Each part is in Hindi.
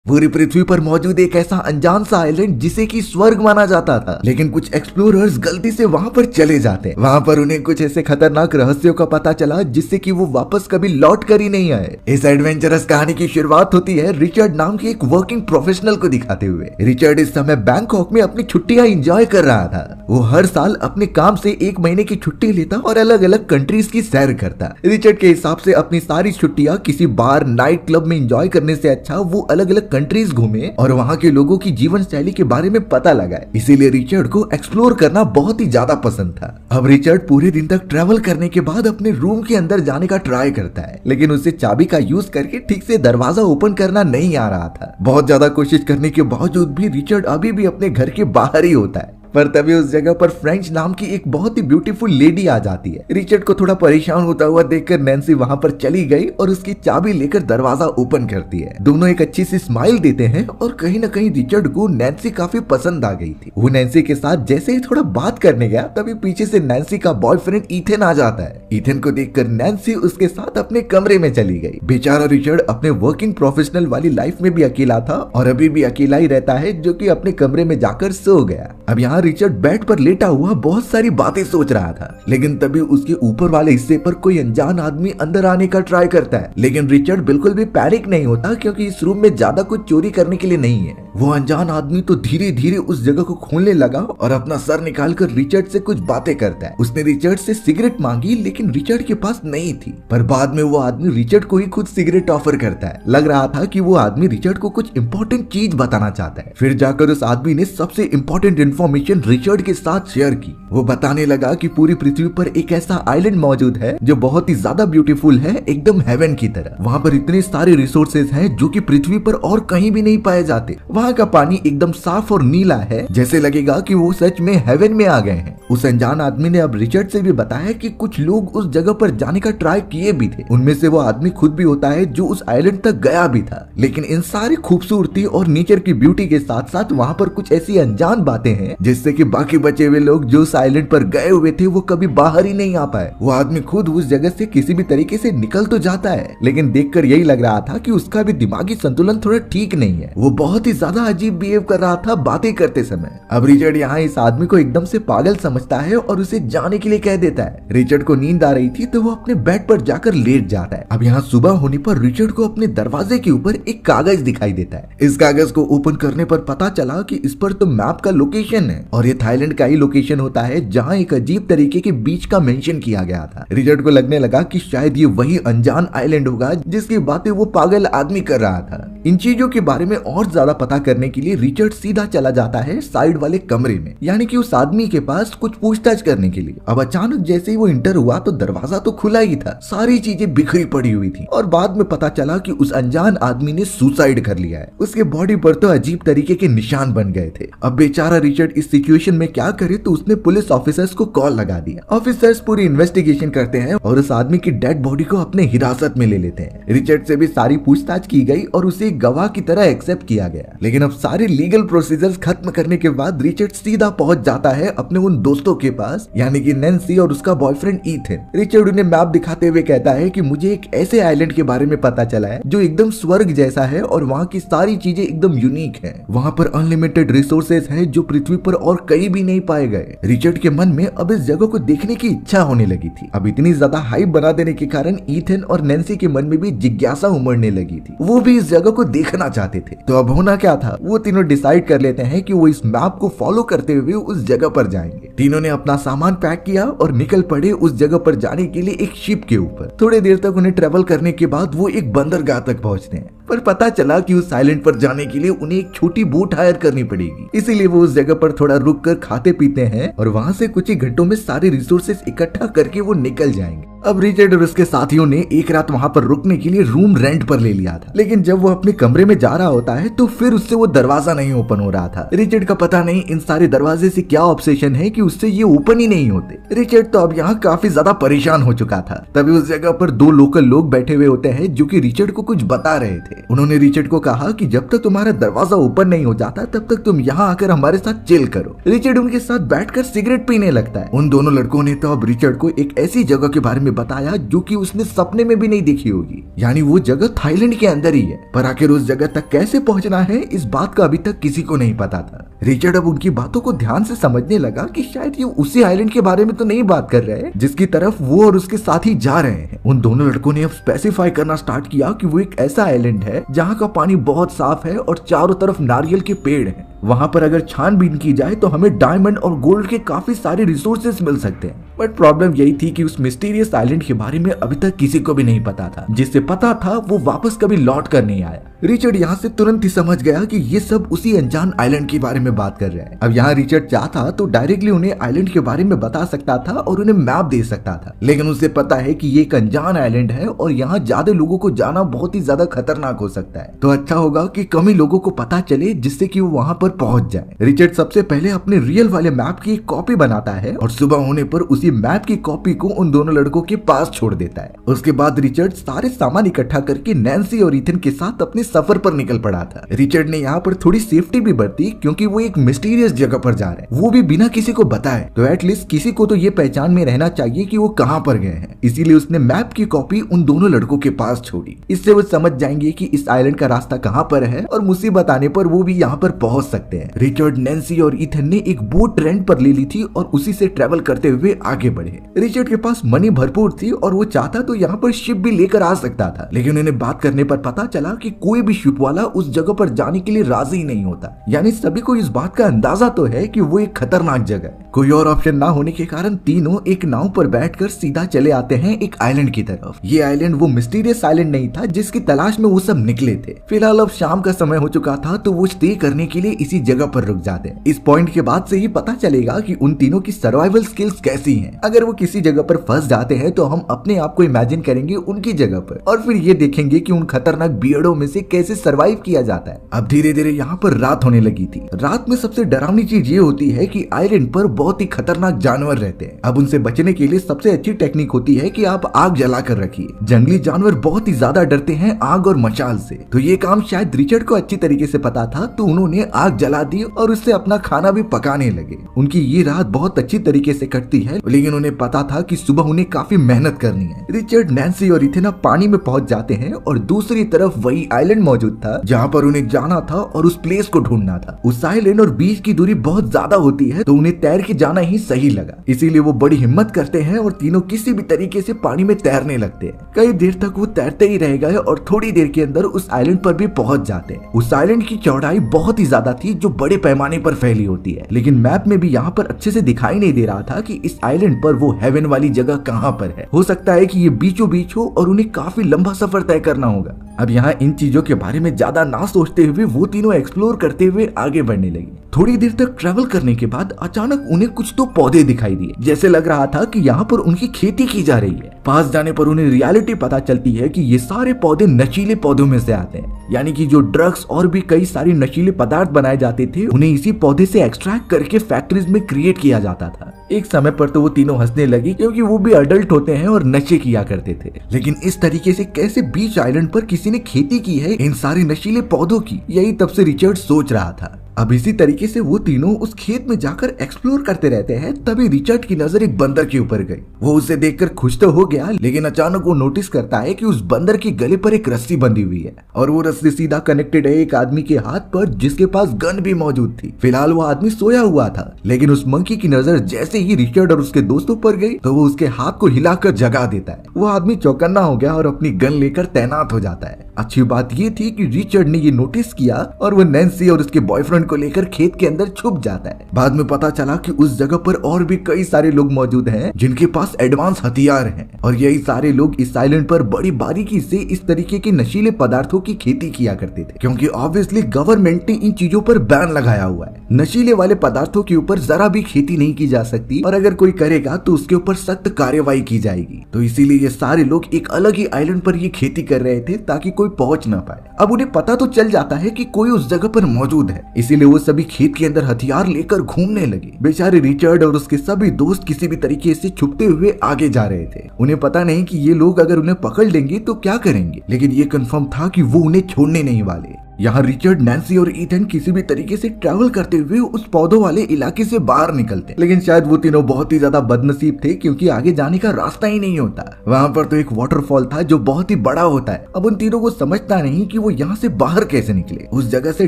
पूरी पृथ्वी पर मौजूद एक ऐसा अनजान सा आइलैंड जिसे कि स्वर्ग माना जाता था, लेकिन कुछ एक्सप्लोरर्स गलती से वहां पर चले जाते। वहां पर उन्हें कुछ ऐसे खतरनाक रहस्यों का पता चला जिससे कि वो वापस कभी लौट कर ही नहीं आए। इस एडवेंचरस कहानी की शुरुआत होती है रिचर्ड नाम के एक वर्किंग प्रोफेशनल को दिखाते हुए। रिचर्ड इस समय बैंकॉक में अपनी छुट्टियां एंजॉय कर रहा था। वो हर साल अपने काम से 1 महीने की छुट्टी लेता और अलग अलग कंट्रीज की सैर करता। रिचर्ड के हिसाब से अपनी सारी छुट्टियां किसी बार नाइट क्लब में एंजॉय करने से अच्छा वो अलग अलग कंट्रीज घूमे और वहां के लोगों की जीवन शैली के बारे में पता लगाए। इसीलिए रिचर्ड को एक्सप्लोर करना बहुत ही ज्यादा पसंद था। अब रिचर्ड पूरे दिन तक ट्रैवल करने के बाद अपने रूम के अंदर जाने का ट्राई करता है, लेकिन उसे चाबी का यूज करके ठीक से दरवाजा ओपन करना नहीं आ रहा था। बहुत ज्यादा कोशिश करने के बावजूद भी रिचर्ड अभी भी अपने घर के बाहर ही होता है। पर तभी उस जगह पर फ्रेंच नाम की एक बहुत ही ब्यूटीफुल लेडी आ जाती है। रिचर्ड को थोड़ा परेशान होता हुआ देखकर नैन्सी वहां पर चली गई और उसकी चाबी लेकर दरवाजा ओपन करती है। दोनों एक अच्छी सी स्माइल देते हैं और कहीं न कहीं रिचर्ड को नैन्सी काफी पसंद आ गई थी। वो नैन्सी के साथ जैसे ही थोड़ा बात करने गया तभी पीछे से नैन्सी का बॉयफ्रेंड ईथन आ जाता है। ईथन को देखकर नैन्सी उसके साथ अपने कमरे में चली गई। बेचारा रिचर्ड अपने वर्किंग प्रोफेशनल वाली लाइफ में भी अकेला था और अभी भी अकेला ही रहता है, जो कि अपने कमरे में जाकर सो गया। अब यहाँ रिचर्ड बेड पर लेटा हुआ बहुत सारी बातें सोच रहा था, लेकिन तभी उसके ऊपर वाले हिस्से पर कोई अनजान आदमी अंदर आने का ट्राई करता है। लेकिन रिचर्ड बिल्कुल भी पैनिक नहीं होता, क्योंकि इस रूम में ज्यादा कुछ चोरी करने के लिए नहीं है। वो अनजान आदमी तो धीरे धीरे उस जगह को खोलने लगा और अपना सर निकालकर रिचर्ड से कुछ बातें करता है। उसने रिचर्ड से सिगरेट मांगी, लेकिन रिचर्ड के पास नहीं थी। पर बाद में वो आदमी रिचर्ड को ही खुद सिगरेट ऑफर करता है। लग रहा था कि वो आदमी रिचर्ड को कुछ इंपॉर्टेंट चीज बताना चाहता है। फिर जाकर उस आदमी ने सबसे इंपॉर्टेंट इंफॉर्मेशन रिचर्ड के साथ शेयर की। वो बताने लगा कि पूरी पृथ्वी पर एक ऐसा आइलैंड मौजूद है जो बहुत ही ज्यादा ब्यूटीफुल है, एकदम हेवन की तरह। वहाँ पर इतने सारे रिसोर्सेज हैं जो कि पृथ्वी पर और कहीं भी नहीं पाए जाते। वहाँ का पानी एकदम साफ और नीला है, जैसे लगेगा कि वो सच में हेवन में आ गए हैं। उस अनजान आदमी ने अब रिचर्ड से भी बताया कि कुछ लोग उस जगह पर जाने का ट्राई किए भी थे। उनमें से वो आदमी खुद भी होता है जो उस आइलैंड तक गया भी था। लेकिन इन सारी खूबसूरती और नेचर की ब्यूटी के साथ साथ वहाँ पर कुछ ऐसी अनजान बातें हैं जिससे कि बाकी बचे हुए लोग जो उस आइलैंड पर गए हुए थे वो कभी बाहर ही नहीं आ पाए। वो आदमी खुद उस जगह से किसी भी तरीके से निकल तो जाता है, लेकिन देखकर यही लग रहा था कि उसका भी दिमागी संतुलन थोड़ा ठीक नहीं है। वो बहुत ही ज्यादा अजीब बिहेव कर रहा था बातें करते समय। अब रिचर्ड यहाँ इस आदमी को एकदम से पागल समझता है और उसे जाने के लिए कह देता है। रिचर्ड को नींद आ रही थी तो वो अपने बेड पर जाकर लेट जाता है। अब यहाँ सुबह होने पर रिचर्ड को अपने दरवाजे के ऊपर एक कागज दिखाई देता है। इस कागज को ओपन करने पर पता चला कि इस पर तो मैप का लोकेशन है और ये थाईलैंड का ही लोकेशन होता है जहाँ एक अजीब तरीके के बीच का मेंशन किया गया था। रिचर्ड को लगने लगा कि शायद ये वही अनजान आइलैंड होगा जिसकी बातें वो पागल आदमी कर रहा था। इन चीजों के बारे में और ज्यादा पता करने के लिए रिचर्ड सीधा चला जाता है साइड वाले कमरे में, यानी कि उस आदमी के पास कुछ पूछताछ करने के लिए। अब अचानक जैसे ही वो इंटर हुआ तो दरवाजा तो खुला ही था, सारी चीजें बिखरी पड़ी हुई थी और बाद में पता चला कि उस अनजान आदमी ने सुसाइड कर लिया है। उसके बॉडी पर तो अजीब तरीके के निशान बन गए थे। अब बेचारा रिचर्ड इस सिचुएशन में क्या करे तो उसने पुलिस ऑफिसर्स को कॉल लगा दिया। ऑफिसर्स पूरी इन्वेस्टिगेशन करते हैं और उस आदमी की डेड बॉडी को अपने हिरासत में ले लेते हैं। रिचर्ड से भी सारी पूछताछ की गई और उसे गवाह की तरह एक्सेप्ट किया गया। लेकिन अब सारे लीगल प्रोसीजर्स खत्म करने के बाद रिचर्ड सीधा पहुंच जाता है अपने उन दोस्तों के पास, यानी कि नैन्सी और उसका बॉयफ्रेंड ईथन। रिचर्ड उन्हें मैप दिखाते हुए कहता है कि मुझे एक ऐसे आइलैंड के बारे में पता चला है जो एकदम स्वर्ग जैसा है और वहाँ की सारी चीजें एकदम यूनिक है। वहाँ पर अनलिमिटेड रिसोर्सेज है जो पृथ्वी पर और कहीं भी नहीं पाए गए। रिचर्ड के मन में अब इस जगह को देखने की इच्छा होने लगी थी। अब इतनी ज्यादा हाइप बना देने के कारण ईथन और नैन्सी के मन में भी जिज्ञासा उमड़ने लगी थी। वो भी इस जगह को देखना चाहते थे। तो अब होना क्या था, वो तीनों डिसाइड कर लेते हैं कि वो इस मैप को फॉलो करते हुए उस जगह पर जाएंगे। तीनों ने अपना सामान पैक किया और निकल पड़े उस जगह पर जाने के लिए एक शिप के ऊपर। थोड़ी देर तक उन्हें ट्रेवल करने के बाद वो एक बंदरगाह तक पहुंचते हैं, पर पता चला कि उस आइलैंड पर जाने के लिए उन्हें एक छोटी बोट हायर करनी पड़ेगी। इसीलिए वो उस जगह पर थोड़ा रुक कर खाते पीते हैं और वहाँ से कुछ ही घंटों में सारे रिसोर्सेज इकट्ठा करके वो निकल जाएंगे। अब रिचर्ड और उसके साथियों ने एक रात वहाँ पर रुकने के लिए रूम रेंट पर ले लिया था, लेकिन जब वो अपने कमरे में जा रहा होता है तो फिर उससे वो दरवाजा नहीं ओपन हो रहा था। रिचर्ड का पता नहीं इन सारे दरवाजे से क्या ऑब्सेशन है कि उससे ये ओपन ही नहीं होते। रिचर्ड तो अब यहाँ काफी ज्यादा परेशान हो चुका था। तभी उस जगह पर 2 लोकल लोग बैठे हुए होते हैं जो कि रिचर्ड को कुछ बता रहे थे। उन्होंने रिचर्ड को कहा कि जब तक तुम्हारा दरवाजा ओपन नहीं हो जाता तब तक तुम यहाँ आकर हमारे साथ चिल करो। रिचर्ड उनके साथ बैठकर सिगरेट पीने लगता है। उन दोनों लड़कों ने तो अब रिचर्ड को एक ऐसी जगह के बारे में बताया जो कि उसने सपने में भी नहीं देखी होगी, यानी वो जगह थाईलैंड के अंदर ही है। पर आखिर उस जगह तक कैसे पहुंचना है इस बात का अभी तक किसी को नहीं पता था। रिचर्ड अब उनकी बातों को ध्यान से समझने लगा कि शायद ये उसी आइलैंड के बारे में तो नहीं बात कर रहे हैं जिसकी तरफ वो और उसके साथी जा रहे हैं। उन दोनों लड़कों ने अब स्पेसिफाई करना स्टार्ट किया कि वो एक ऐसा आइलैंड है जहाँ का पानी बहुत साफ है और चारों तरफ नारियल के पेड़ हैं। वहाँ पर अगर छानबीन की जाए तो हमें डायमंड और गोल्ड के काफी सारे रिसोर्सेज मिल सकते हैं। बट प्रॉब्लम यही थी कि उस मिस्टीरियस आइलैंड के बारे में अभी तक किसी को भी नहीं पता था। जिससे पता था वो वापस कभी लौट कर नहीं आया। रिचर्ड यहाँ से तुरंत ही समझ गया कि ये सब उसी अनजान आइलैंड के बारे में बात कर रहे हैं। अब यहाँ रिचर्ड चाहता तो डायरेक्टली उन्हें आइलैंड के बारे में बता सकता था और उन्हें मैप दे सकता था, लेकिन उसे पता है कि ये एक अनजान आइलैंड है और यहाँ ज्यादा लोगों को जाना बहुत ही ज्यादा खतरनाक हो सकता है। तो अच्छा होगा कि कम ही लोगों को पता चले जिससे कि वो वहाँ पर पहुंच जाए। रिचर्ड सबसे पहले अपने रियल वाले मैप की एक कॉपी बनाता है और सुबह होने पर उसी मैप की कॉपी को उन दोनों लड़कों के पास छोड़ देता है। उसके बाद रिचर्ड सारे सामान इकट्ठा करके नैन्सी और इथन के साथ अपने सफर पर निकल पड़ा था। रिचर्ड ने यहाँ पर थोड़ी सेफ्टी भी बरती क्योंकि वो एक मिस्टीरियस जगह पर जा रहे हैं, वो भी बिना किसी को बताए। तो एटलीस्ट किसी को तो ये पहचान में रहना चाहिए कि वो कहाँ पर गए हैं। इसीलिए उसने मैप की कॉपी उन दोनों लड़कों के पास छोड़ी। इससे वो समझ जाएंगे कि इस आइलैंड का रास्ता कहाँ पर है और मुसीबत आने पर वो भी यहाँ पर पहुंच सकते हैं। रिचर्ड, नैन्सी और इथन ने एक बोट रेंट पर ले ली थी और उसी से ट्रेवल करते हुए आगे बढ़े। रिचर्ड के पास मनी भरपूर थी और वो चाहता तो यहाँ पर शिप भी लेकर आ सकता था, लेकिन उन्हें बात करने पर पता चला कि कोई भी शिप वाला उस जगह पर जाने के लिए राजी नहीं होता। यानी सभी को इस बात का अंदाजा तो है कि वो एक खतरनाक जगह है। कोई और ऑप्शन ना होने के कारण तीनों एक नाव पर बैठकर सीधा चले आते हैं एक आइलैंड की तरफ। ये आइलैंड वो मिस्टीरियस आइलैंड नहीं था जिसकी तलाश में वो सब निकले थे। फिलहाल अब शाम का समय हो चुका था तो वो स्टे करने के लिए इसी जगह पर रुक जाते हैं। इस पॉइंट के बाद से ही पता चलेगा कि उन तीनों की सर्वाइवल स्किल्स कैसी हैं। अगर वो किसी जगह पर फंस जाते हैं तो हम अपने आप को इमेजिन करेंगे उनकी जगह पर और फिर ये देखेंगे कि उन खतरनाक बियर्डों में से कैसे सर्वाइव किया जाता है। अब धीरे धीरे यहाँ पर रात होने लगी थी। रात में सबसे डरावनी चीज ये होती है कि आइलैंड पर बहुत ही खतरनाक जानवर रहते हैं। अब उनसे बचने के लिए सबसे अच्छी टेक्निक होती है कि आप आग जला कर रखिए। जंगली जानवर बहुत ही ज्यादा डरते हैं आग और मशाल से, तो ये काम शायद रिचर्ड को अच्छी तरीके से पता था, तो उन्होंने आग जला दी और उससे अपना खाना भी पकाने लगे। उनकी ये रात बहुत अच्छी तरीके से कटती है, लेकिन उन्हें पता था कि सुबह उन्हें काफी मेहनत करनी है। रिचर्ड, नैन्सी और इथेना पानी में पहुंच जाते हैं और दूसरी तरफ वही आइलैंड मौजूद था जहाँ पर उन्हें जाना था और उस प्लेस को ढूंढना था। उस आइलैंड और बीच की दूरी बहुत ज्यादा होती है, तो उन्हें तैर के जाना ही सही लगा। इसीलिए वो बड़ी हिम्मत करते हैं और तीनों किसी भी तरीके से पानी में तैरने लगते हैं। कई देर तक वो तैरते ही रह गए और थोड़ी देर के अंदर उस आइलैंड पर भी पहुंच जाते हैं। उस आइलैंड की चौड़ाई बहुत ही ज्यादा थी जो बड़े पैमाने पर फैली होती है, लेकिन मैप में भी यहाँ पर अच्छे से दिखाई नहीं दे रहा था कि इस आइलैंड पर वो हेवन वाली जगह कहाँ पर है। हो सकता है कि ये बीचों बीच हो और उन्हें काफी लंबा सफर तय करना होगा। अब यहाँ इन चीजों के बारे में ज्यादा ना सोचते हुए वो तीनों एक्सप्लोर करते हुए आगे बढ़ने लगे। थोड़ी देर तक ट्रेवल करने के बाद अचानक उन्हें कुछ तो पौधे दिखाई दिए, जैसे लग रहा था कि यहाँ पर उनकी खेती की जा रही है। पास जाने पर उन्हें रियलिटी पता चलती है कि ये सारे पौधे नशीले पौधों में से आते हैं, यानी कि जो ड्रग्स और भी कई सारे नशीले पदार्थ बनाए जाते थे उन्हें इसी पौधे से एक्सट्रैक्ट करके फैक्ट्रीज में क्रिएट किया जाता था। एक समय पर तो वो तीनों हंसने लगी क्योंकि वो भी अडल्ट होते हैं और नशे किया करते थे, लेकिन इस तरीके से कैसे बीच आइलैंड पर किसी ने खेती की है इन सारे नशीले पौधों की, यही तब से रिचर्ड सोच रहा था। अब इसी तरीके से वो तीनों उस खेत में जाकर एक्सप्लोर करते रहते हैं। तभी रिचर्ड की नजर एक बंदर के ऊपर गई। वो उसे देखकर खुश तो हो गया, लेकिन अचानक वो नोटिस करता है कि उस बंदर के गले पर एक रस्सी बंधी हुई है और वो रस्सी सीधा कनेक्टेड है एक आदमी के हाथ पर जिसके पास गन भी मौजूद थी। फिलहाल वो आदमी सोया हुआ था, लेकिन उस मंकी की नजर जैसे ही रिचर्ड और उसके दोस्तों पर गई तो वो उसके हाथ को हिलाकर जगा देता है। वो आदमी चौकन्ना हो गया और अपनी गन लेकर तैनात हो जाता है। अच्छी बात ये थी कि रिचर्ड ने ये नोटिस किया और वो नैन्सी और उसके बॉयफ्रेंड को लेकर खेत के अंदर छुप जाता है। बाद में पता चला कि उस जगह पर और भी कई सारे लोग मौजूद हैं जिनके पास एडवांस हथियार हैं और यही सारे लोग इस आइलैंड पर बड़ी बारीकी से इस तरीके के नशीले पदार्थों की खेती किया करते थे, क्योंकि ऑब्वियसली गवर्नमेंट ने इन चीजों पर बैन लगाया हुआ है। नशीले वाले पदार्थों के ऊपर जरा भी खेती नहीं की जा सकती और अगर कोई करेगा तो उसके ऊपर सख्त कार्रवाई की जाएगी। तो इसीलिए ये सारे लोग एक अलग ही आइलैंड पर ये खेती कर रहे थे ताकि कोई पहुंच ना पाए। अब उन्हें पता तो चल जाता है कि कोई उस जगह पर मौजूद है, इसीलिए लिए वो सभी खेत के अंदर हथियार लेकर घूमने लगे। बेचारे रिचर्ड और उसके सभी दोस्त किसी भी तरीके से छुपते हुए आगे जा रहे थे। उन्हें पता नहीं कि ये लोग अगर उन्हें पकड़ लेंगे तो क्या करेंगे, लेकिन ये कंफर्म था कि वो उन्हें छोड़ने नहीं वाले। यहाँ रिचर्ड, नैन्सी और ईथन किसी भी तरीके से ट्रैवल करते हुए उस पौधों वाले इलाके से बाहर निकलते, लेकिन शायद वो तीनों बहुत ही ज्यादा बदनसीब थे क्योंकि आगे जाने का रास्ता ही नहीं होता। वहाँ पर तो एक वाटरफॉल था जो बहुत ही बड़ा होता है। अब उन तीनों को समझता नहीं कि वो यहाँ से बाहर कैसे निकले। उस जगह से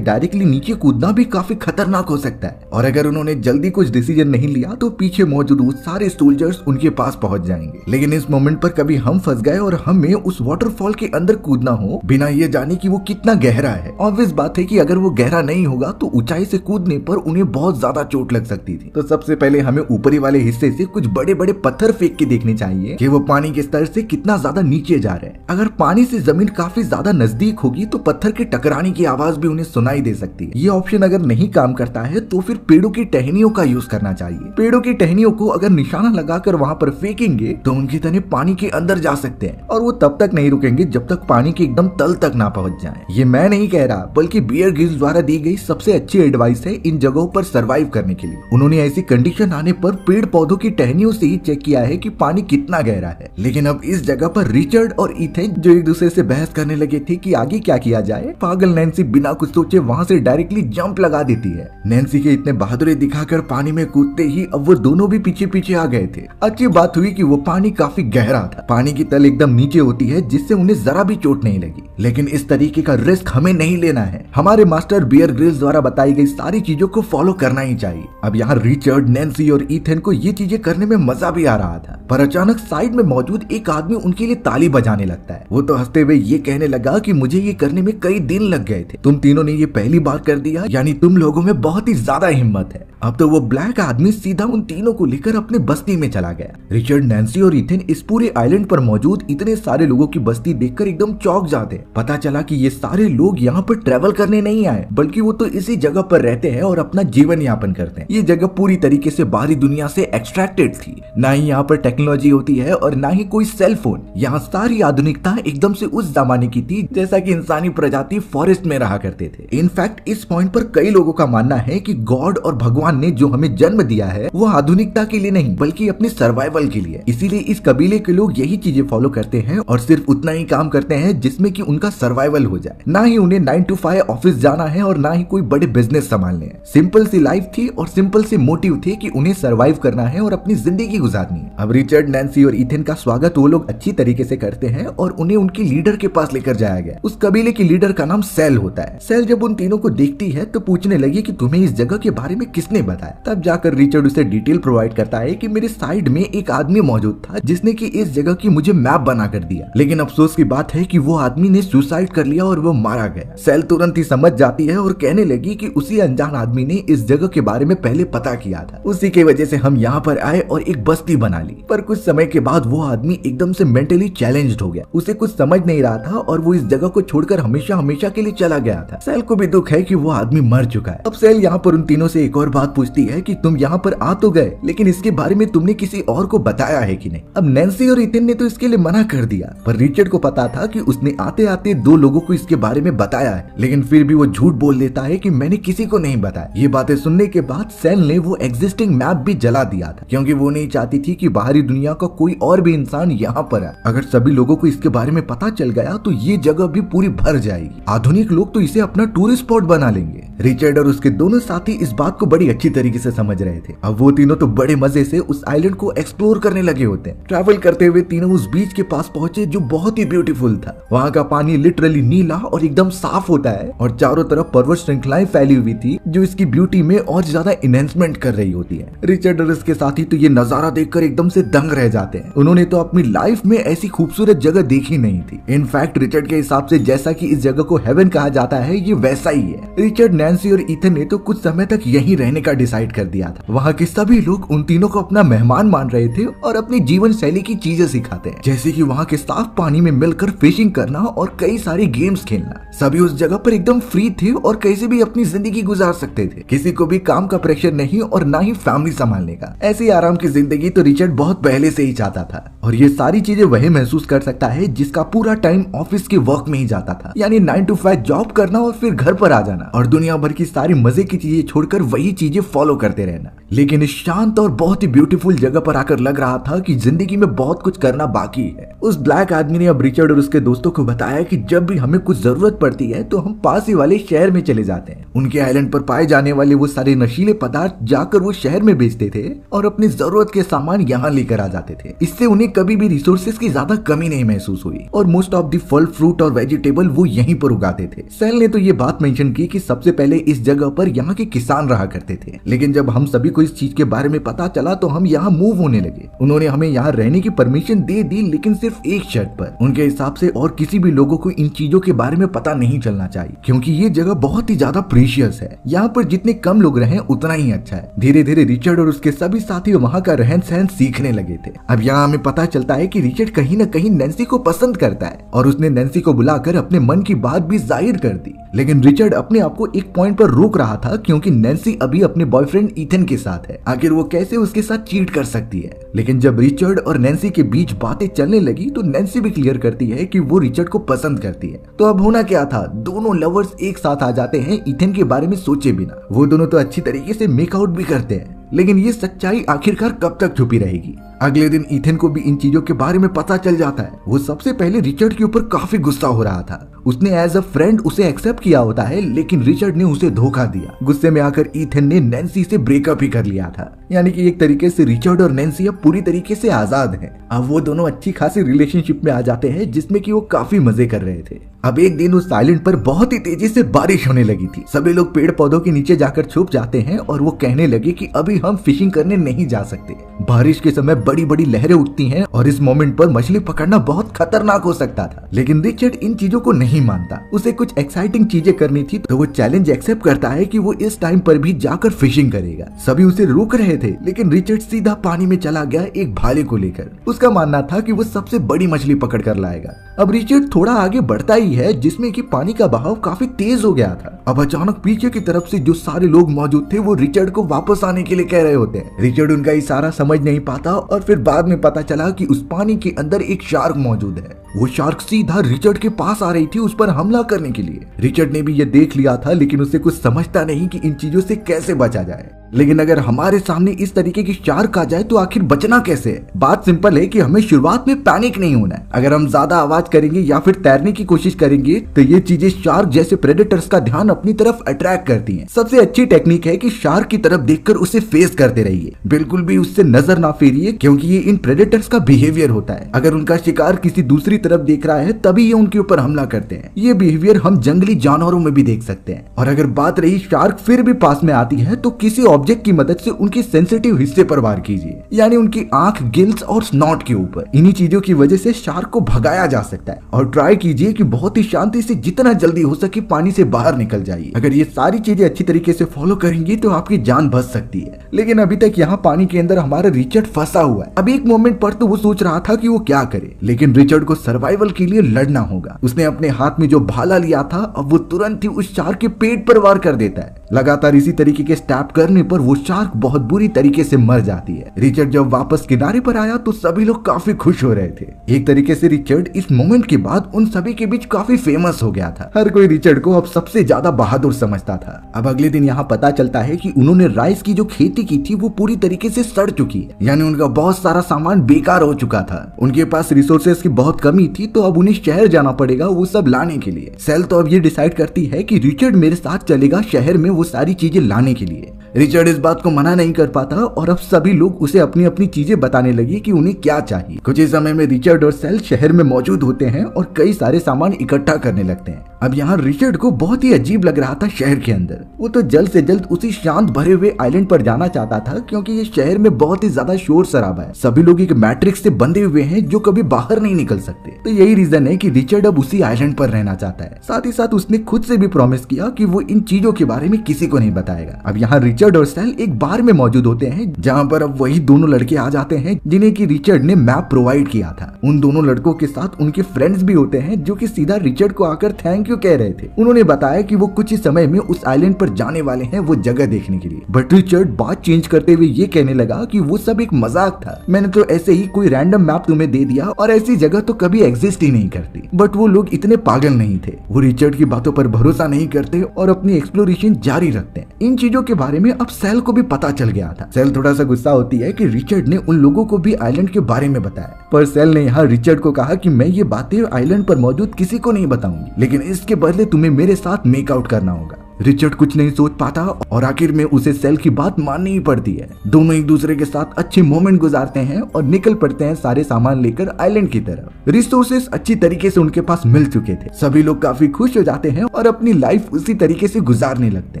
डायरेक्टली नीचे कूदना भी काफी खतरनाक हो सकता है, और अगर उन्होंने जल्दी कुछ डिसीजन नहीं लिया तो पीछे मौजूद वो सारे सोल्जर्स उनके पास पहुंच जाएंगे। लेकिन इस मोमेंट पर कभी हम फंस गए और हमें उस वाटरफॉल के अंदर कूदना हो बिना ये जाने कि वो कितना गहरा है। ऑब्वियस बात है कि अगर वो गहरा नहीं होगा तो ऊंचाई से कूदने पर उन्हें बहुत ज्यादा चोट लग सकती थी। तो सबसे पहले हमें ऊपरी वाले हिस्से से कुछ बड़े बड़े पत्थर फेंक के देखने चाहिए कि वो पानी के स्तर से कितना ज्यादा नीचे जा रहे हैं। अगर पानी से जमीन काफी ज्यादा नजदीक होगी तो पत्थर के टकराने की आवाज भी उन्हें सुनाई दे सकती है। ये ऑप्शन अगर नहीं काम करता है तो फिर पेड़ों की टहनियों का यूज करना चाहिए। पेड़ों की टहनियों को अगर निशाना लगाकर वहाँ पर फेंकेंगे तो उनकी तने पानी के अंदर जा सकते हैं, और वो तब तक नहीं रुकेंगे जब तक पानी के एकदम तल तक ना पहुंच जाए। ये मैं नहीं कह रहा, बल्कि बियर ग्रिल्स द्वारा दी गई सबसे अच्छी एडवाइस है इन जगहों पर सरवाइव करने के लिए। उन्होंने ऐसी कंडीशन आने पर पेड़ पौधों की टहनियों से ही चेक किया है कि पानी कितना गहरा है। लेकिन अब इस जगह पर रिचर्ड और ईथन जो एक दूसरे से बहस करने लगे थे कि आगे क्या किया जाए, पागल नैन्सी बिना कुछ सोचे वहाँ से डायरेक्टली जंप लगा देती है। नैन्सी के इतने बहादुरी दिखाकर पानी में कूदते ही अब वो दोनों भी पीछे पीछे आ गए थे। अच्छी बात हुई कि वो पानी काफी गहरा था। पानी की तल एकदम नीचे होती है जिससे उन्हें जरा भी चोट नहीं लगी। लेकिन इस तरीके का रिस्क हमें नहीं लेना है। हमारे मास्टर बियर ग्रिल्स द्वारा बताई गई सारी चीजों को फॉलो करना ही चाहिए। अब यहाँ रिचर्ड, नैन्सी और ईथन को ये चीजें करने में मजा भी आ रहा था, पर अचानक साइड में मौजूद एक आदमी उनके लिए ताली बजाने लगता है। वो तो हंसते हुए ये कहने लगा कि मुझे ये करने में कई दिन लग गए थे, तुम तीनों ने ये पहली बार कर दिया, यानी तुम लोगों में बहुत ही ज्यादा हिम्मत है। अब तो वो ब्लैक आदमी सीधा उन तीनों को लेकर अपने बस्ती में चला गया। रिचर्ड, नैन्सी और ईथन इस पूरे आइलैंड पर मौजूद इतने सारे लोगों की बस्ती देखकर एकदम चौंक जाते। पता चला कि ये सारे लोग यहाँ पर ट्रेवल करने नहीं आए, बल्कि वो तो इसी जगह पर रहते हैं और अपना जीवन यापन करते हैं। ये जगह पूरी तरीके से बाहरी दुनिया से एक्सट्रैक्टेड थी। ना ही यहाँ पर टेक्नोलॉजी होती है और ना ही कोई सेल फोन। यहाँ सारी आधुनिकता एकदम से उस जमाने की थी जैसा कि इंसानी प्रजाति फॉरेस्ट में रहा करते थे। इनफैक्ट इस पॉइंट पर कई लोगों का मानना है कि गॉड और भगवान ने जो हमें जन्म दिया है वो आधुनिकता के लिए नहीं बल्कि अपनी सर्वाइवल के लिए। इसीलिए इस कबीले के लोग यही चीजें फॉलो करते हैं और सिर्फ उतना ही काम करते हैं जिसमें कि उनका सर्वाइवल हो जाए। ना ही उन्हें 9 to 5 ऑफिस जाना है और ना ही कोई बड़े बिजनेस संभालने हैं। सिंपल सी लाइफ थी और सिंपल से मोटिव थे कि उन्हें सरवाइव करना है और अपनी जिंदगी गुजारनी है। अब रिचर्ड, नैन्सी और ईथन का स्वागत वो लोग अच्छी तरीके से करते हैं और उन्हें उनके लीडर के पास लेकर जाया गया। उस कबीले के लीडर का नाम सेल होता है। सेल जब उन तीनों को देखती है तो पूछने लगी कि तुम्हें इस जगह के बारे में किसने बताया। तब जाकर रिचर्ड उसे डिटेल प्रोवाइड करता है कि मेरे साइड में एक आदमी मौजूद था जिसने कि इस जगह की मुझे मैप बना कर दिया, लेकिन अफसोस की बात है कि वो आदमी ने सुसाइड कर लिया और वो मारा गया। सेल तुरंत ही समझ जाती है और कहने लगी कि उसी अनजान आदमी ने इस जगह के बारे में पहले पता किया था, उसी के वजह से हम यहाँ पर आए और एक बस्ती बना ली। पर कुछ समय के बाद वो आदमी एकदम से मेंटली चैलेंज्ड हो गया। उसे कुछ समझ नहीं रहा था और वो इस जगह को छोड़कर हमेशा हमेशा के लिए चला गया था। सेल को भी दुख है कि वो आदमी मर चुका है। अब सेल यहाँ पर उन तीनों से एक और बात पूछती है कि तुम यहाँ पर आ तो गए, लेकिन इसके बारे में तुमने किसी और को बताया है कि नहीं। अब नैन्सी और ईथन ने तो इसके लिए मना कर दिया, पर रिचर्ड को पता था कि उसने आते आते 2 लोगों को इसके बारे में बताया है, लेकिन फिर भी वो झूठ बोल देता है कि मैंने किसी को नहीं बताया। ये बातें सुनने के बाद सेल ने वो एग्जिस्टिंग मैप भी जला दिया था, क्योंकि वो नहीं चाहती थी कि बाहरी दुनिया का कोई और भी इंसान यहाँ पर आए। अगर सभी लोगों को इसके बारे में पता चल गया तो ये जगह भी पूरी भर जाएगी। आधुनिक लोग तो इसे अपना टूरिस्ट स्पॉट बना लेंगे। रिचर्ड और उसके दोनों साथी इस बात को बड़ी अच्छी तरीके से समझ रहे थे। अब वो तीनों तो बड़े मजे से उस आइलैंड को एक्सप्लोर करने लगे होते हैं। ट्रैवल करते हुए तीनों उस बीच के पास पहुंचे जो बहुत ही ब्यूटीफुल था। वहाँ का पानी लिटरली नीला और एकदम साफ होता है और चारों तरफ पर्वत श्रृंखलाएं फैली हुई थी जो इसकी ब्यूटी में और ज्यादा इनहेंसमेंट कर रही होती है। रिचर्ड और उसके साथी तो ये नजारा देखकर एकदम से दंग रह जाते हैं। उन्होंने तो अपनी लाइफ में ऐसी खूबसूरत जगह देखी नहीं थी। इनफैक्ट रिचर्ड के हिसाब से जैसा कि इस जगह को हेवन कहा जाता है ये वैसा ही है। रिचर्ड, नैन्सी और ईथन ने तो कुछ समय तक यहीं रहने का डिसाइड कर दिया था। वहाँ के सभी लोग उन तीनों को अपना मेहमान मान रहे थे और अपनी जीवन शैली की चीजें सिखाते हैं, जैसे कि वहाँ के साफ पानी में मिलकर फिशिंग करना और कई सारे गेम्स खेलना। सभी उस जगह पर एकदम फ्री थे और कैसे भी अपनी जिंदगी गुजार सकते थे। किसी को भी काम का प्रेशर नहीं और ना ही फैमिली संभालने का। ऐसी आराम की जिंदगी तो रिचर्ड बहुत पहले से ही चाहता था और ये सारी चीजें वही महसूस कर सकता है जिसका पूरा टाइम ऑफिस के वर्क में ही जाता था, यानी 9 to 5 जॉब करना और फिर घर पर आ जाना और दुनिया भर की सारी मजे की चीजें छोड़कर वही चीजें फॉलो करते रहना। लेकिन इस शांत और बहुत ही ब्यूटीफुल जगह पर आकर लग रहा था कि जिंदगी में बहुत कुछ करना बाकी है। उस ब्लैक आदमी ने अब रिचर्ड और उसके दोस्तों को बताया कि जब भी हमें कुछ जरूरत पड़ती है तो हम पास ही वाले शहर में चले जाते हैं। उनके आइलैंड पर पाए जाने वाले वो सारे नशीले पदार्थ जाकर वो शहर में बेचते थे और अपनी जरूरत के सामान यहाँ लेकर आ जाते थे। इससे उन्हें कभी भी रिसोर्सेज की ज्यादा कमी नहीं महसूस हुई और मोस्ट ऑफ द फल, फ्रूट और वेजिटेबल वो यहीं पर उगाते थे। सेल ने तो ये बात मेंशन की कि सबसे पहले इस जगह पर यहाँ के किसान रहा करते थे, लेकिन जब हम सभी को इस चीज के बारे में पता चला तो हम यहाँ मूव होने लगे। उन्होंने हमें यहाँ रहने की परमिशन दे दी, लेकिन सिर्फ एक शर्त पर। उनके हिसाब से और किसी भी लोगों को इन चीजों के बारे में पता नहीं चलना चाहिए, क्योंकि ये जगह बहुत ही ज्यादा प्रीशियस है। यहाँ पर जितने कम लोग रहें उतना ही अच्छा है। धीरे धीरे रिचर्ड और उसके सभी साथी वहाँ का रहन सहन सीखने लगे थे। अब यहाँ हमें पता चलता है कि रिचर्ड कहीं न कहीं नैन्सी को पसंद करता है और उसने नैन्सी को बुलाकर अपने मन की बात भी जाहिर कर दी। लेकिन रिचर्ड अपने आप को एक पॉइंट पर रोक रहा था, क्योंकि नैन्सी अभी अपने बॉयफ्रेंड ईथन के साथ है। आखिर वो कैसे उसके साथ चीट कर सकती है। लेकिन जब रिचर्ड और नैन्सी के बीच बातें चलने लगी तो नैन्सी भी क्लियर करती है कि वो रिचर्ड को पसंद करती है। तो अब होना क्या था, दोनों लवर्स एक साथ आ जाते हैं ईथन के बारे में सोचे बिना। वो दोनों तो अच्छी तरीके से मेकआउट भी करते हैं, लेकिन ये सच्चाई आखिरकार कब तक छुपी रहेगी। अगले दिन ईथन को भी इन चीजों के बारे में पता चल जाता है। वो सबसे पहले रिचर्ड के ऊपर काफी गुस्सा हो रहा था। उसने एज अ फ्रेंड उसे एक्सेप्ट किया होता है, लेकिन रिचर्ड ने उसे धोखा दिया। गुस्से में आकर ईथन ने नैन्सी से ब्रेकअप ही कर लिया था। यानी कि एक तरीके से रिचर्ड और नैन्सी अब पूरी तरीके से आजाद हैं। अब वो दोनों अच्छी खासी रिलेशनशिप में आ जाते हैं, जिसमें कि वो काफी मजे कर रहे थे। अब एक दिन उस आइलैंड पर बहुत ही तेजी से बारिश होने लगी थी। सभी लोग पेड़ पौधों के नीचे जाकर छुप जाते हैं और वो कहने लगे कि अभी हम फिशिंग करने नहीं जा सकते। बारिश के समय बड़ी बड़ी लहरें उठती हैं और इस मोमेंट पर मछली पकड़ना बहुत खतरनाक हो सकता था। लेकिन रिचर्ड इन चीजों को नहीं मानता। उसे कुछ एक्साइटिंग चीजें करनी थी, तो वो चैलेंज एक्सेप्ट करता है कि वो इस टाइम पर भी जाकर फिशिंग करेगा। सभी उसे रोक रहे थे, लेकिन रिचर्ड सीधा पानी में चला गया एक भाले को लेकर। उसका मानना था कि वो सबसे बड़ी मछली पकड़ कर लाएगा। अब रिचर्ड थोड़ा आगे बढ़ता ही है, जिसमें कि पानी का बहाव काफी तेज हो गया था। अब अचानक पीछे की तरफ से जो सारे लोग मौजूद थे वो रिचर्ड को वापस आने के लिए कह रहे होते हैं। रिचर्ड उनका इशारा समझ नहीं पाता और फिर बाद में पता चला कि उस पानी के अंदर एक शार्क मौजूद है। वो शार्क सीधा रिचर्ड के पास आ रही थी उस पर हमला करने के लिए। रिचर्ड ने भी ये देख लिया था, लेकिन उसे कुछ समझता नहीं कि इन चीजों से कैसे बचा जाए। लेकिन अगर हमारे सामने इस तरीके की शार्क आ जाए तो आखिर बचना कैसे है? बात सिंपल है कि हमें शुरुआत में पैनिक नहीं होना है। अगर हम ज्यादा आवाज करेंगे या फिर तैरने की कोशिश करेंगे तो ये चीजें शार्क जैसे प्रेडेटर्स का ध्यान अपनी तरफ अट्रैक्ट करती हैं। सबसे अच्छी टेक्निक है कि शार्क की तरफ देखकर उसे फेस करते रहिए, बिल्कुल भी उससे नजर ना फेरिए, क्योंकि ये इन प्रेडेटर्स का बिहेवियर होता है। अगर उनका शिकार किसी दूसरी तरफ देख रहा है तभी ये उनके ऊपर हमला करते हैं। ये बिहेवियर हम जंगली जानवरों में भी देख सकते हैं। और अगर बात रही शार्क फिर भी पास में आती है तो किसी ऑब्जेक्ट की मदद से उनके सेंसिटिव हिस्से पर वार कीजिए, यानी उनकी आंख, गिल्स और स्नॉट के ऊपर। इन्हीं चीजों की वजह से शार्क को भगाया जा सकता है। और ट्राई कीजिए कि बहुत ही शांति से जितना जल्दी हो सके पानी से बाहर निकल जाइए। अगर ये सारी चीजें अच्छी तरीके से फॉलो करेंगे तो आपकी जान बच सकती है। लेकिन अभी तक यहाँ पानी के अंदर हमारा रिचर्ड फंसा हुआ है। अभी एक मोमेंट पर तो वो सोच रहा था कि वो क्या करे, लेकिन रिचर्ड को सर्वाइवल के लिए लड़ना होगा। उसने अपने हाथ में जो भाला लिया था अब वो तुरंत ही उस शार्क के पेट पर वार कर देता है। लगातार इसी तरीके के स्टैप करने पर वो शार्क बहुत बुरी तरीके से मर जाती है। रिचर्ड जब वापस किनारे पर आया तो सभी लोग काफी खुश हो रहे थे। एक तरीके से रिचर्ड इस मोमेंट के बाद उन सभी के बीच काफी फेमस हो गया था। हर कोई रिचर्ड को अब सबसे ज्यादा बहादुर समझता था। अब अगले दिन यहाँ पता चलता है कि उन्होंने राइस की जो खेती की थी वो पूरी तरीके से सड़ चुकी है, यानी उनका बहुत सारा सामान बेकार हो चुका था। उनके पास रिसोर्सेज की बहुत कमी थी, तो अब उन्हें शहर जाना पड़ेगा वो सब लाने के लिए। सेल तो अब ये डिसाइड करती है कि रिचर्ड मेरे साथ चलेगा शहर में वो सारी चीजें लाने के लिए। रिचर्ड इस बात को मना नहीं कर पाता और अब सभी लोग उसे अपनी अपनी चीजें बताने लगे कि उन्हें क्या चाहिए। कुछ ही समय में रिचर्ड और सेल शहर में मौजूद होते हैं और कई सारे सामान इकट्ठा करने लगते हैं। अब यहाँ रिचर्ड को बहुत ही अजीब लग रहा था शहर के अंदर। वो तो जल्द से जल्द उसी शांत भरे हुए आइलैंड पर जाना चाहता था, क्योंकि ये शहर में बहुत ही ज्यादा शोर शराबा है। सभी लोग एक मैट्रिक्स से बंधे हुए हैं जो कभी बाहर नहीं निकल सकते। तो यही रीजन है कि रिचर्ड अब उसी आइलैंड पर रहना चाहता है। साथ ही साथ उसने खुद से भी प्रॉमिस किया कि वो इन चीजों के बारे में किसी को नहीं बताएगा। अब यहाँ रिचर्ड और सेल एक बार में मौजूद होते हैं जहाँ पर अब वही दोनों लड़के आ जाते हैं जिन्हें की रिचर्ड ने मैप प्रोवाइड किया था। उन दोनों लड़कों के साथ उनके फ्रेंड्स भी होते हैं जो कि सीधा रिचर्ड को आकर थैंक यू कह रहे थे। उन्होंने बताया कि वो कुछ ही समय में उस आइलैंड पर जाने वाले हैं वो जगह देखने के लिए। बट रिचर्ड बात चेंज करते हुए ये कहने लगा कि वो सब एक मजाक था, मैंने तो ऐसे ही कोई रैंडम मैप तुम्हें दे दिया और ऐसी जगह तो कभी एग्जिस्ट ही नहीं करती। बट वो लोग इतने पागल नहीं थे, वो रिचर्ड की बातों पर भरोसा नहीं करते और अपनी एक्सप्लोरेशन जारी रखते हैं। इन चीजों के बारे में अब सेल को भी पता चल गया था। सेल थोड़ा सा गुस्सा होती है कि रिचर्ड ने उन लोगों को भी आइलैंड के बारे में बताया, पर सेल ने यहाँ रिचर्ड को कहा कि मैं ये बातें आइलैंड पर मौजूद किसी को नहीं बताऊंगी, लेकिन इसके बदले तुम्हें मेरे साथ मेकआउट करना होगा। रिचर्ड कुछ नहीं सोच पाता और आखिर में उसे सेल की बात माननी ही पड़ती है। दोनों एक दूसरे के साथ अच्छे मोमेंट गुजारते हैं और निकल पड़ते हैं सारे सामान लेकर आइलैंड की तरफ। रिसोर्सेस अच्छी तरीके से उनके पास मिल चुके थे, सभी लोग काफी खुश हो जाते हैं और अपनी लाइफ उसी तरीके से गुजारने लगते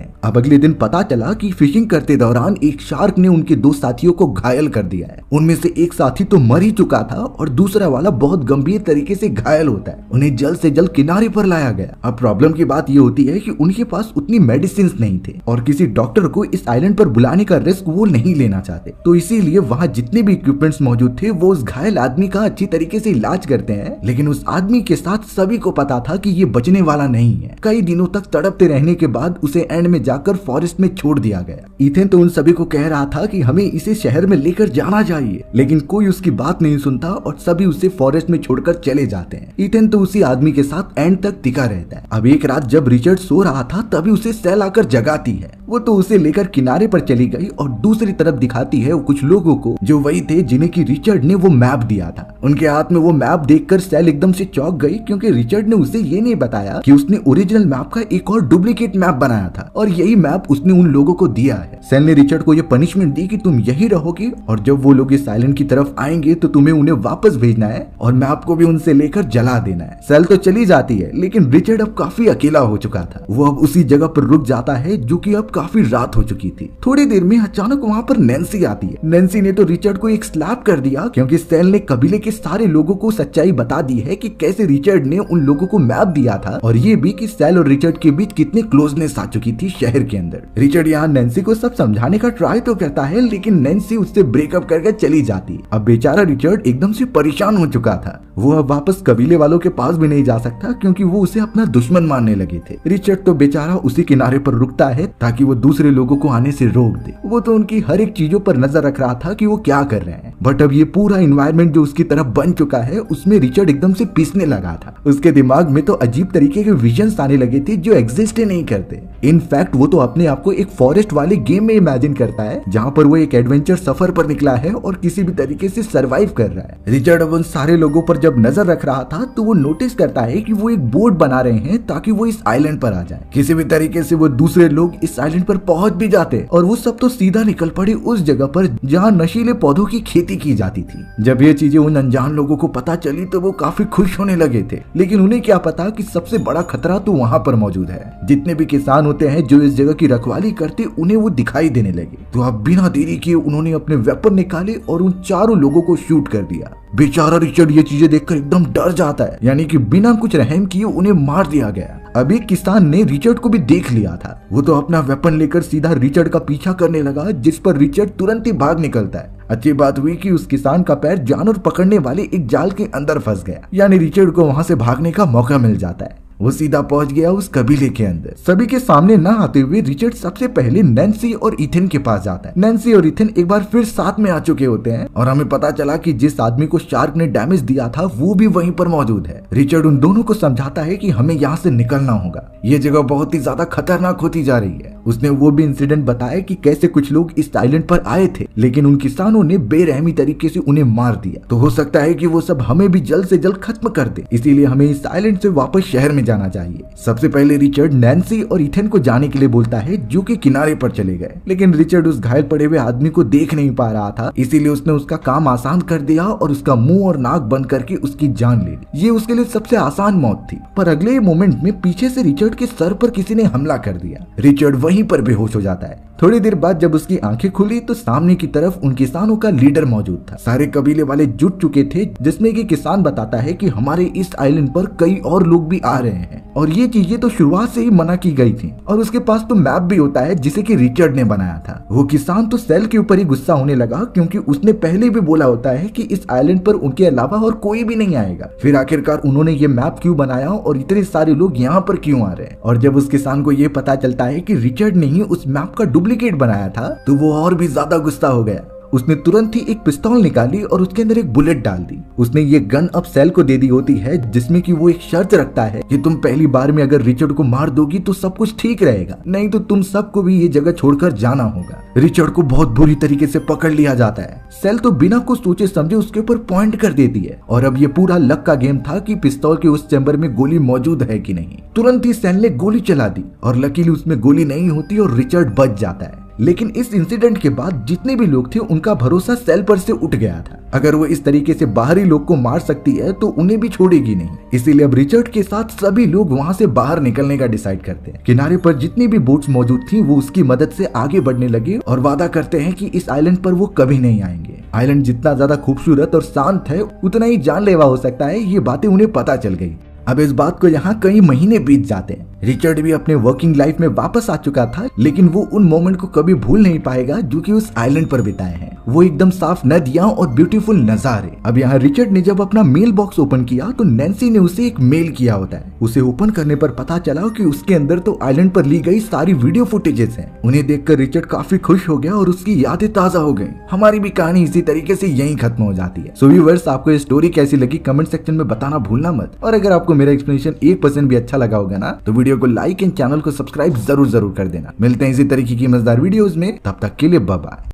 हैं। अब अगले दिन पता चला कि फिशिंग करते दौरान एक शार्क ने उनके 2 साथियों को घायल कर दिया है। उनमें से एक साथी तो मर ही चुका था और दूसरा वाला बहुत गंभीर तरीके से घायल होता है। उन्हें जल्द से जल्द किनारे पर लाया गया। अब प्रॉब्लम की बात ये होती है कि उनके पास उतनी मेडिसिन नहीं थे और किसी डॉक्टर को इस आइलैंड पर बुलाने का रिस्क वो नहीं लेना चाहते, तो इसीलिए वहाँ जितने भी इक्विपमेंट्स मौजूद थे वो उस घायल आदमी का अच्छी तरीके से इलाज करते हैं। लेकिन उस आदमी के साथ सभी को पता था कि ये बचने वाला नहीं है। कई दिनों तक तड़पते रहने के बाद उसे एंड में जाकर फॉरेस्ट में छोड़ दिया गया। इथेन तो उन सभी को कह रहा था कि हमें इसे शहर में लेकर जाना चाहिए, लेकिन कोई उसकी बात नहीं सुनता और सभी उसे फॉरेस्ट में छोड़कर चले जाते हैं। इथेन तो उसी आदमी के साथ एंड तक टिका रहता है। अब एक रात जब रिचर्ड सो रहा था तभी उसे सेल आकर जगाती है। वो तो उसे लेकर किनारे पर चली गई और दूसरी तरफ दिखाती है कुछ लोगों को जो वही थे जिन्हें की रिचर्ड ने वो मैप दिया था। उनके हाथ में वो मैप देखकर सेल एकदम से चौंक गई, क्योंकि रिचर्ड ने उसे ये नहीं बताया कि उसने ओरिजिनल मैप का एक और डुप्लीकेट मैप बनाया था और यही मैप उसने उन लोगों को दिया है। सेल ने रिचर्ड को ये पनिशमेंट दी कि तुम यही रहोगे और जब वो लोग इस आइलैंड की तरफ आएंगे तो तुम्हें उन्हें वापस भेजना है और मैप को भी उनसे लेकर जला देना है। सेल तो चली जाती है, लेकिन रिचर्ड अब काफी अकेला हो चुका था। वो अब उसी जगह पर रुक जाता है जो कि अब काफी रात हो चुकी थी। थोड़ी देर में अचानक वहाँ पर नैन्सी आती है। नैन्सी ने तो रिचर्ड को एक स्लैप कर दिया, क्योंकि सेल ने कबीले के सारे लोगों को सच्चाई बता दी है कि कैसे रिचर्ड ने उन लोगों को मैप दिया था और ये भी कि सेल और रिचर्ड के बीच कितनी क्लोजनेस आ चुकी थी शहर के अंदर। रिचर्ड यहाँ नैन्सी को सब समझाने का ट्राई तो करता है, लेकिन नैन्सी उससे ब्रेकअप करके चली जाती। अब बेचारा रिचर्ड एकदम से परेशान हो चुका था। वो अब वापस कबीले वालों के पास भी नहीं जा सकता, क्योंकि वो उसे अपना दुश्मन मानने लगे थे। रिचर्ड तो बेचारा उसी किनारे पर रुकता है ताकि वो दूसरे लोगों को आने से रोक दे। वो तो उनकी हर एक चीजों पर नजर रख रहा था कि वो क्या कर रहे हैं। बट अब ये पूरा एनवायरनमेंट जो उसकी तरफ बन चुका है उसमें रिचर्ड एकदम से पिसने लगा था। उसके दिमाग में तो अजीब तरीके के विजन्स आने लगे थे जो एग्जिस्ट ही नहीं करते। इनफैक्ट वो तो अपने आप को एक फॉरेस्ट वाले गेम में इमेजिन करता है जहाँ पर वो एक एडवेंचर सफर पर निकला है और किसी भी तरीके से सर्वाइव कर रहा है। रिचर्ड अब उन सारे लोगों पर जब नजर रख रहा था तो वो नोटिस करता है कि वो एक बोट बना रहे हैं ताकि वो इस आइलैंड पर आ जाए। किसी भी तरीके से वो दूसरे लोग इस आइलैंड पर पहुंच भी जाते और वो सब तो सीधा निकल पड़े उस जगह पर जहाँ नशीले पौधों की खेती की जाती थी। जब ये चीजें उन अनजान लोगों को पता चली तो वो काफी खुश होने लगे थे, लेकिन उन्हें क्या पता कि सबसे बड़ा खतरा तो वहाँ पर मौजूद है। जितने भी किसान होते हैं जो इस जगह की रखवाली करते उन्हें वो दिखाई देने लगे। तो अब बिना देरी किए उन्होंने अपने वेपन निकाले और उन चारों लोगों को शूट कर दिया। बेचारा रिचर्ड ये चीजें देखकर एकदम डर जाता है, यानी कि बिना कुछ रहम किए उन्हें मार दिया गया। अब एक किसान ने रिचर्ड को भी देख लिया था। वो तो अपना वेपन लेकर सीधा रिचर्ड का पीछा करने लगा, जिस पर रिचर्ड तुरंत ही भाग निकलता है। अच्छी बात हुई कि उस किसान का पैर जानवर पकड़ने वाले एक जाल के अंदर फंस गया, यानी रिचर्ड को वहां से भागने का मौका मिल जाता है। वो सीधा पहुंच गया उस कबीले के अंदर। सभी के सामने ना आते हुए रिचर्ड सबसे पहले नैन्सी और इथेन के पास जाता है। नैन्सी और इथेन एक बार फिर साथ में आ चुके होते हैं और हमें पता चला कि जिस आदमी को शार्क ने डैमेज दिया था वो भी वहीं पर मौजूद है। रिचर्ड उन दोनों को समझाता है कि हमें यहाँ से निकलना होगा, ये जगह बहुत ही ज्यादा खतरनाक होती जा रही है। उसने वो भी इंसिडेंट बताया कि कैसे कुछ लोग इस आइलैंड पर आए थे, लेकिन उन किसानों ने बेरहमी तरीके से उन्हें मार दिया। तो हो सकता है कि वो सब हमें भी जल्द से जल्द खत्म कर दे, इसीलिए हमें इस आइलैंड से वापस शहर में जाना चाहिए। सबसे पहले रिचर्ड नैन्सी और इथेन को जाने के लिए बोलता है, जो कि किनारे पर चले गए। लेकिन रिचर्ड उस घायल पड़े हुए आदमी को देख नहीं पा रहा था, इसीलिए उसने उसका काम आसान कर दिया और उसका मुंह और नाक बंद करके उसकी जान ले ली। ये उसके लिए सबसे आसान मौत थी। पर अगले मोमेंट में पीछे से रिचर्ड के सर पर किसी ने हमला कर दिया। रिचर्ड वहीं वहीं पर बेहोश हो जाता है। थोड़ी देर बाद जब उसकी आंखें खुली तो सामने की तरफ उन किसानों का लीडर मौजूद था। सारे कबीले वाले जुट चुके थे, जिसमें कि किसान बताता है कि हमारे इस आइलैंड पर कई और लोग भी आ रहे हैं और ये चीजें तो शुरुआत से ही मना की गई थी। और उसके पास तो मैप भी होता है जिसे कि रिचर्ड ने बनाया था। वो किसान तो सेल के ऊपर ही गुस्सा होने लगा, क्योंकि उसने पहले भी बोला होता है कि इस आइलैंड पर उनके अलावा और कोई भी नहीं आएगा। फिर आखिरकार उन्होंने ये मैप क्यों बनाया और इतने सारे लोग यहाँ पर क्यों आ रहे हैं। और जब उस किसान को ये पता चलता है कि रिचर्ड ने ही उस मैप का डुप्लीकेट बनाया था तो वो और भी ज्यादा गुस्सा हो गया। उसने तुरंत ही एक पिस्तौल निकाली और उसके अंदर एक बुलेट डाल दी। उसने ये गन अब सेल को दे दी होती है, जिसमें कि वो एक शर्त रखता है कि तुम पहली बार में अगर रिचर्ड को मार दोगी तो सब कुछ ठीक रहेगा, नहीं तो तुम सबको भी ये जगह छोड़कर जाना होगा। रिचर्ड को बहुत बुरी तरीके से पकड़ लिया जाता है। सेल तो बिना कुछ सोचे समझे उसके ऊपर पॉइंट कर देती है और अब ये पूरा लक का गेम था कि पिस्तौल के उस चैम्बर में गोली मौजूद है कि नहीं। तुरंत ही सेल ने गोली चला दी और लकीली उसमें गोली नहीं होती और रिचर्ड बच जाता है। लेकिन इस इंसिडेंट के बाद जितने भी लोग थे उनका भरोसा सेल पर से उठ गया था। अगर वो इस तरीके से बाहरी लोग को मार सकती है तो उन्हें भी छोड़ेगी नहीं। इसीलिए अब रिचर्ड के साथ सभी लोग वहाँ से बाहर निकलने का डिसाइड करते हैं। किनारे पर जितनी भी बोट्स मौजूद थी वो उसकी मदद से आगे बढ़ने लगे और वादा करते हैं कि इस आइलैंड पर वो कभी नहीं आएंगे। आइलैंड जितना ज्यादा खूबसूरत और शांत है उतना ही जानलेवा हो सकता है, ये बातें उन्हें पता चल गई। अब इस बात को यहाँ कई महीने बीत जाते हैं। रिचर्ड भी अपने वर्किंग लाइफ में वापस आ चुका था, लेकिन वो उन मोमेंट को कभी भूल नहीं पाएगा जो कि उस आइलैंड पर बिताए हैं। वो एकदम साफ नदियां और ब्यूटीफुल नजारे। अब यहाँ रिचर्ड ने जब अपना मेल बॉक्स ओपन किया तो नैन्सी ने उसे एक मेल किया होता है। उसे ओपन करने पर पता चला कि उसके अंदर तो आइलैंड पर ली गई सारी वीडियो फुटेजेस हैं। उन्हें देखकर रिचर्ड काफी खुश हो गया और उसकी यादें ताजा हो गई। हमारी भी कहानी इसी तरीके से यहीं खत्म हो जाती है। सो व्यूअर्स, आपको ये स्टोरी कैसी लगी कमेंट सेक्शन में बताना भूलना मत। और अगर आपको मेरा एक्सप्लेनेशन 1% भी अच्छा लगा होगा ना तो वीडियो को लाइक एंड चैनल को सब्सक्राइब जरूर कर देना। मिलते हैं इसी तरीके की मजेदार वीडियोस में, तब तक के लिए बाय बाय।